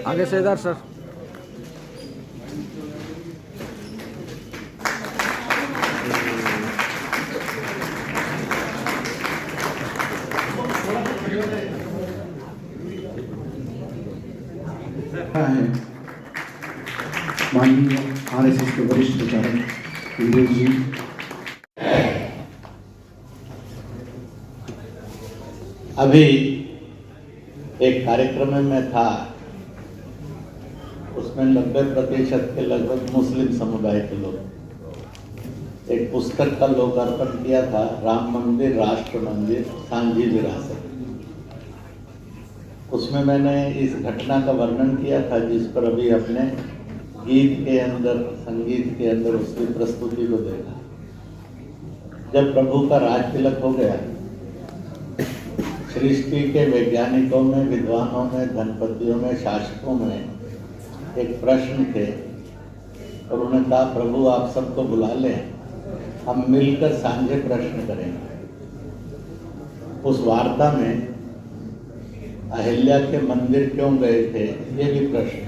आगे से इधर सर। माननीय आरएसएस के वरिष्ठ प्रचारक विवेक जी, अभी एक कार्यक्रम में मैं था, उसमें 90% के लगभग मुस्लिम समुदाय के लोग एक पुस्तक का लोकार्पण किया था, राम मंदिर राष्ट्र मंदिर सांझी विरासत। उसमें मैंने इस घटना का वर्णन किया था जिस पर अभी अपने गीत के अंदर, संगीत के अंदर उसकी प्रस्तुति को देखा। जब प्रभु का राज तिलक हो गया, सृष्टि के वैज्ञानिकों में, विद्वानों में, धनपतियों में, शासकों में एक प्रश्न थे और उन्होंने कहा, प्रभु आप सबको बुला लें, हम मिलकर सांझे प्रश्न करेंगे। उस वार्ता में अहिल्या के मंदिर क्यों गए थे, ये भी प्रश्न,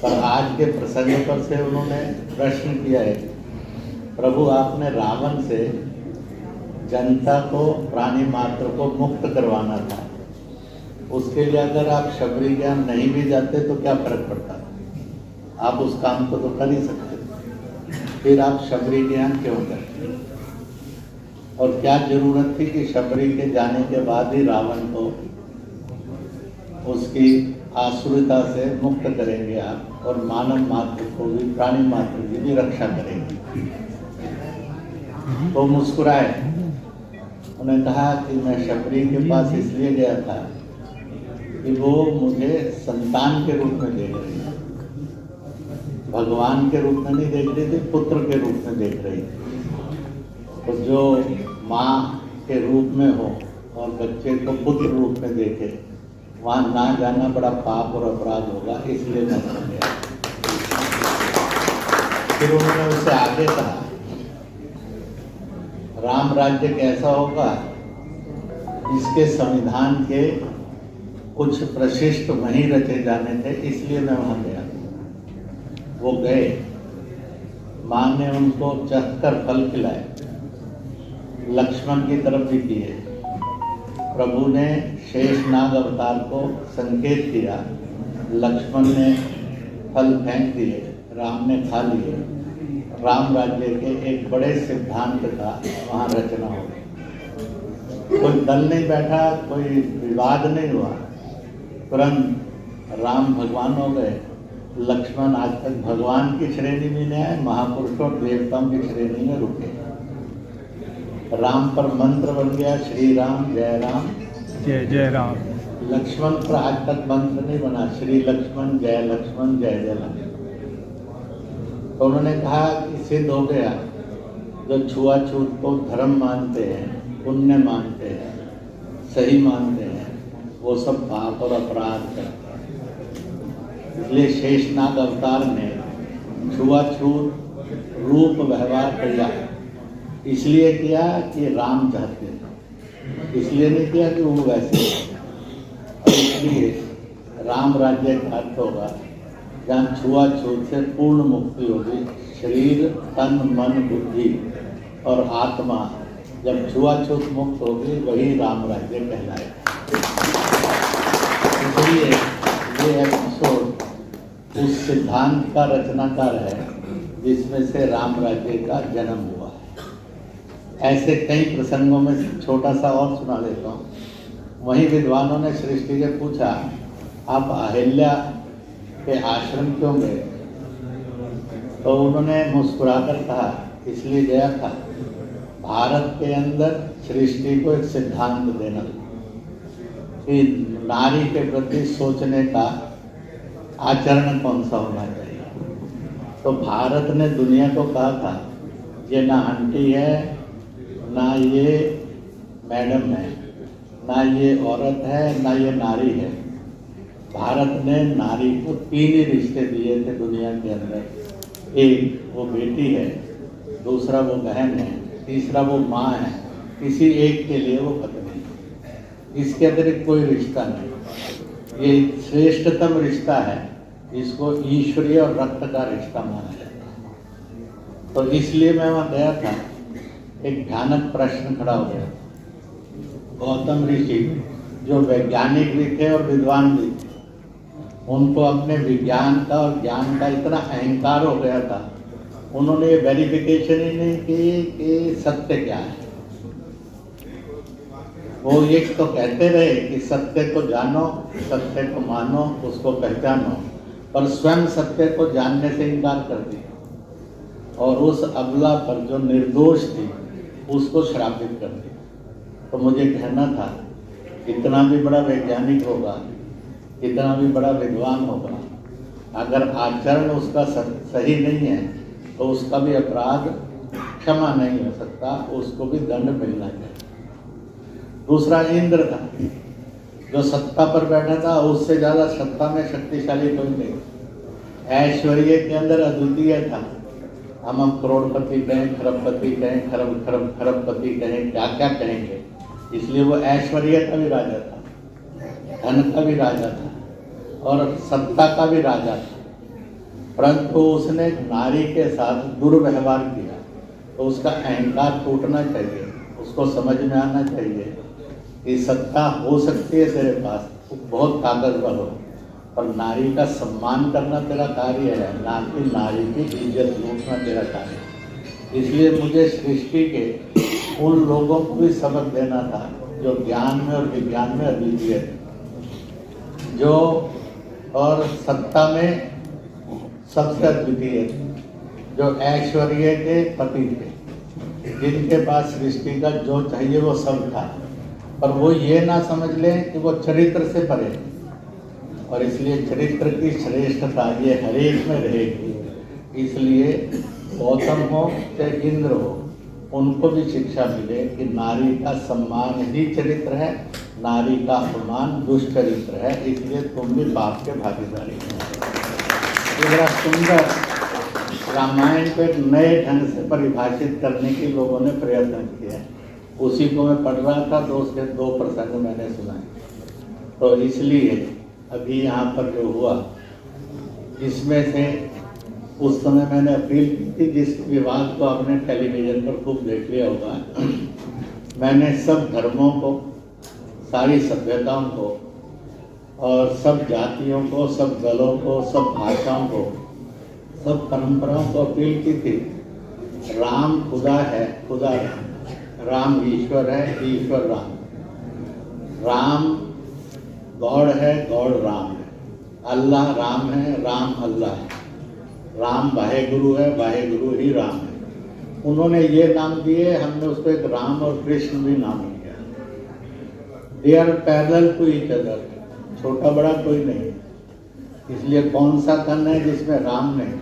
पर आज के प्रसंग पर से उन्होंने प्रश्न किया है, प्रभु आपने रावण से जनता को, प्राणी मात्र को मुक्त करवाना था, उसके लिए अगर आप शबरी ज्ञान नहीं भी जाते तो क्या फर्क पड़ता? आप उस काम को तो कर ही सकते, फिर आप शबरी ज्ञान क्यों करते? और क्या जरूरत थी कि शबरी के जाने के बाद ही रावण को उसकी आसुरता से मुक्त करेंगे आप, और मानव मात्र को भी, प्राणी मात्र की भी रक्षा करेंगे? तो मुस्कुराए। उन्होंने कहा कि मैं शबरी के पास इसलिए गया था कि वो मुझे संतान के रूप में देख रही है, भगवान के रूप में नहीं देख रही थी, पुत्र के रूप में देख रही थी। तो जो माँ के रूप में हो और बच्चे को पुत्र रूप में देखे, वहाँ ना जाना बड़ा पाप और अपराध होगा, इसलिए मैं समझ गया। फिर उन्होंने उससे आगे कहा, राम राज्य कैसा होगा, इसके संविधान के कुछ प्रशिष्ट वहीं रचे जाने थे, इसलिए मैं वहां गया। वो गए, मां ने उनको चखकर फल खिलाए, लक्ष्मण की तरफ भी किए। प्रभु ने शेषनाग अवतार को संकेत किया, लक्ष्मण ने फल फेंक दिए, राम ने खा लिए। राम राज्य के एक बड़े सिद्धांत का वहाँ रचना हो गई। कोई दल नहीं बैठा, कोई विवाद नहीं हुआ, तुरंत राम भगवान हो गए। लक्ष्मण आज तक भगवान की श्रेणी में नहीं आए, महापुरुषों और देवताओं की श्रेणी में रुके। राम पर मंत्र बन गया, श्री राम जय राम जय जय राम। लक्ष्मण पर आज तक मंत्र नहीं बना, श्री लक्ष्मण जय जय लक्ष्मण। तो उन्होंने कहा कि सिद्ध हो गया, जो छुआछूत को धर्म मानते हैं, पुण्य मानते हैं, सही मानते हैं, वो सब पाप और अपराध करते हैं। इसलिए शेषनाग अवतार ने छुआछूत रूप व्यवहार किया, इसलिए किया कि राम चाहते थे, इसलिए नहीं किया कि वो वैसे। इसलिए राम राज्य का अर्थ होगा जहाँ छुआछूत से पूर्ण मुक्ति होगी, शरीर, तन, मन, बुद्धि और आत्मा जब छुआछूत मुक्त होगी, वही राम राज्य कहलाएगा। इसलिए ये एपिसोड उस सिद्धांत का रचनाकार है जिसमें से राम राज्य का जन्म हुआ है। ऐसे कई प्रसंगों में छोटा सा और सुना देता हूँ। वहीं विद्वानों ने सृष्टि से पूछा, आप अहिल्या के आश्रम क्यों गए? तो उन्होंने मुस्कुराकर कहा, इसलिए गया था भारत के अंदर सृष्टि को एक सिद्धांत देना कि नारी के प्रति सोचने का आचरण कौन सा होना चाहिए। तो भारत ने दुनिया को कहा था, ये ना आंटी है, ना ये मैडम है, ना ये औरत है, ना ये नारी है। भारत ने नारी को 3 ही रिश्ते दिए थे दुनिया के अंदर। एक वो बेटी है, दूसरा वो बहन है, तीसरा वो माँ है, किसी एक के लिए वो पत्नी, इसके अतिरिक्त कोई रिश्ता नहीं। ये श्रेष्ठतम रिश्ता है, इसको ईश्वरीय और रक्त का रिश्ता माना जाता है। तो इसलिए मैं वहाँ गया था, एक भयानक प्रश्न खड़ा हो गया। गौतम ऋषि जो वैज्ञानिक भी थे और विद्वान भी थे, उनको अपने विज्ञान का और ज्ञान का इतना अहंकार हो गया था, उन्होंने ये वेरिफिकेशन ही नहीं की कि सत्य क्या है। वो एक तो कहते रहे कि सत्य को जानो, सत्य को मानो, उसको पहचानो, पर स्वयं सत्य को जानने से इनकार कर दिया और उस अबला पर जो निर्दोष थी उसको श्रापित कर दिया। तो मुझे कहना था, इतना भी बड़ा वैज्ञानिक होगा, इतना भी बड़ा विद्वान होगा, अगर आचरण उसका सही नहीं है तो उसका भी अपराध क्षमा नहीं हो सकता, उसको भी दंड मिलना चाहिए। दूसरा इंद्र था, जो सत्ता पर बैठा था, उससे ज्यादा सत्ता में शक्तिशाली कोई नहीं, ऐश्वर्य के अंदर अद्वितीय था। हम करोड़पति कहें, खरबपति कहें, खरबपति कहें, क्या क्या कहेंगे, इसलिए वो ऐश्वर्य का भी राजा था, धन का भी राजा था और सत्ता का भी राजा था। परंतु उसने नारी के साथ दुर्व्यवहार किया, तो उसका अहंकार टूटना चाहिए, उसको समझ में आना चाहिए कि सत्ता हो सकती है तेरे पास, तू बहुत ताकतवर हो, पर नारी का सम्मान करना तेरा कार्य है, ना कि नारी की इज्जत लूटना तेरा कार्य है। इसलिए मुझे सृष्टि के उन लोगों को भी सबक देना था जो ज्ञान में और विज्ञान में अद्वितीय थे, जो और सत्ता में सबसे अद्वितीय थे, जो ऐश्वर्य के पति थे, जिनके पास सृष्टि का जो चाहिए वो सब था, पर वो ये ना समझ लें कि वो चरित्र से परे, और इसलिए चरित्र की श्रेष्ठता ये हर एक में रहेगी। इसलिए गौतम हो चाहे इंद्र हो, उनको भी शिक्षा मिले कि नारी का सम्मान ही चरित्र है, नारी का अपमान दुष्चरित्र है, इसलिए तुम भी पाप के भागीदारी हो। ये बड़ा सुंदर रामायण को एक नए ढंग से परिभाषित करने के लोगों ने प्रयत्न किया है। उसी को मैं पढ़ रहा था तो उसके 2 प्रसंग मैंने सुनाए। तो इसलिए अभी यहाँ पर जो हुआ, इसमें से उस समय मैंने अपील की थी, जिस विवाद को आपने टेलीविजन पर खूब देख लिया होगा, मैंने सब धर्मों को, सारी सभ्यताओं को और सब जातियों को, सब दलों को, सब भाषाओं को, सब परंपराओं को अपील की थी, राम खुदा है, खुदा राम, राम ईश्वर है, ईश्वर राम, राम गॉड है, गॉड राम है, अल्लाह राम है, राम अल्लाह है, राम वाहेगुरु है, वाहेगुरु ही राम है। उन्होंने ये नाम दिए, हमने उसको एक राम और कृष्ण भी नाम दिया। They are parallel to each other, छोटा बड़ा कोई नहीं। इसलिए कौन सा तन है जिसमें राम नहीं,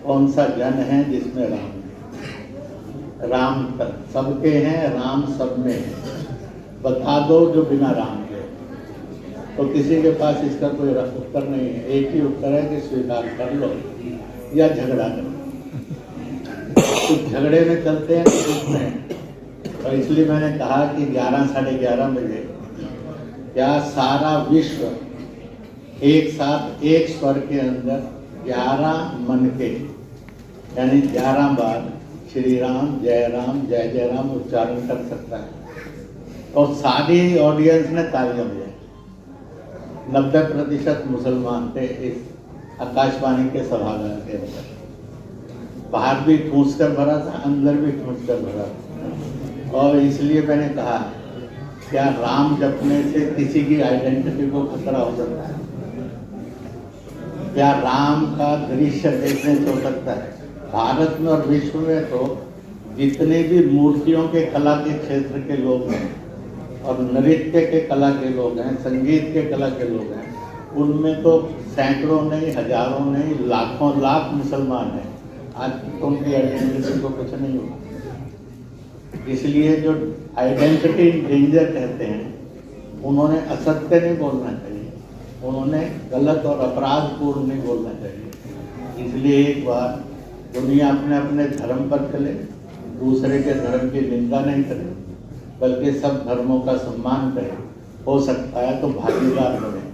कौन सा जन है जिसमें राम नहीं। राम सबके हैं, राम सब में है, बता दो जो बिना राम के। तो किसी के पास इसका कोई उत्तर नहीं है, एक ही उत्तर है कि स्वीकार कर लो या झगड़ा करो। तो झगड़े में चलते हैं तो में। तो इसलिए मैंने कहा कि 11 साढ़े 11 बजे क्या सारा विश्व एक साथ एक स्वर के अंदर 11 मन के, यानी 11 बार श्री राम जय राम उच्चारण कर सकता है। और सारी ऑडियंस ने तालियां बजाई। 90% मुसलमान थे इस आकाशवाणी के सभागार के अंदर। बाहर भी ठूंस कर भरा था, अंदर भी ठूंस कर भरा था। और इसलिए मैंने कहा, क्या राम जपने से किसी की आइडेंटिटी को खतरा हो सकता है? क्या राम का दृश्य देखने से हो सकता है? भारत में और विश्व में तो जितने भी मूर्तियों के कला के क्षेत्र के लोग हैं और नृत्य के कला के लोग हैं, संगीत के कला के लोग हैं, उनमें तो सैकड़ों नहीं, हजारों नहीं, लाखों लाख मुसलमान हैं। आज तो उनकी आइडेंटिटी को कुछ नहीं हुआ। इसलिए जो आइडेंटिटी डेंजर कहते हैं, उन्होंने असत्य नहीं बोलना चाहिए, उन्होंने गलत और अपराधपूर्ण नहीं बोलना चाहिए। इसलिए एक बार दुनिया अपने अपने धर्म पर चले, दूसरे के धर्म की निंदा नहीं करे, बल्कि सब धर्मों का सम्मान करें, हो सकता है तो भागीदार बने।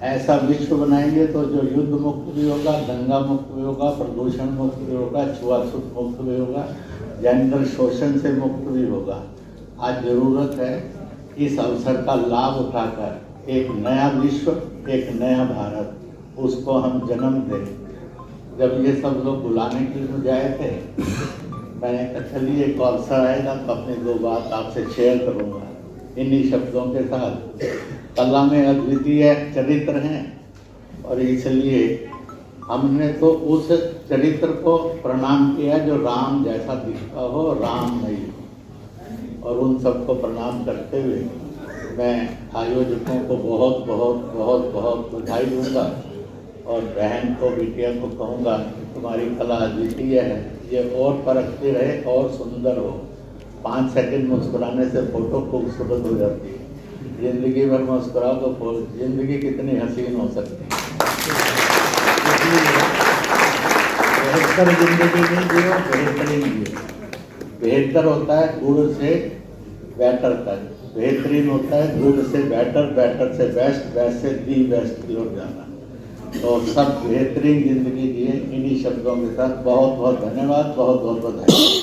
ऐसा विश्व बनाएंगे तो जो युद्ध मुक्त भी होगा, दंगा मुक्त भी होगा, प्रदूषण मुक्त भी होगा, छुआछूत मुक्त भी होगा, जेंडर शोषण से मुक्त भी होगा। आज जरूरत है इस अवसर का लाभ उठाकर एक नया विश्व, एक नया भारत, उसको हम जन्म दें। जब ये सब लोग बुलाने के लिए मुझे आए थे, मैंने कहा चलिए एक अवसर आएगा तो अपनी दो बात आपसे शेयर करूँगा इन्हीं शब्दों के साथ। कला में अद्वितीय चरित्र हैं और इसलिए हमने तो उस चरित्र को प्रणाम किया जो राम जैसा दिखता हो, राम नहीं हो। और उन सबको प्रणाम करते हुए मैं आयोजकों को बहुत बहुत बहुत बहुत बधाई दूंगा और बहन को, बिटिया को कहूँगा तुम्हारी कला अद्वितीय है, ये और परखती रहे और सुंदर हो। 5 सेकंड मुस्कुराने से फोटो खूबसूरत हो जाती है, जिंदगी भर मुस्कुराओ तो जिंदगी कितनी हसीन हो सकती है। बेहतर जिंदगी नहीं जियो, बेहतरीन जियो। बेहतर होता है गुड से बेटर तक, बेहतरीन होता है गुड से बेटर, बेटर से बेस्ट, बेस्ट से दी बेस्ट की ओर जाना। तो सब बेहतरीन जिंदगी जिए। इन्हीं शब्दों के साथ बहुत बहुत धन्यवाद, बहुत बहुत बधाई।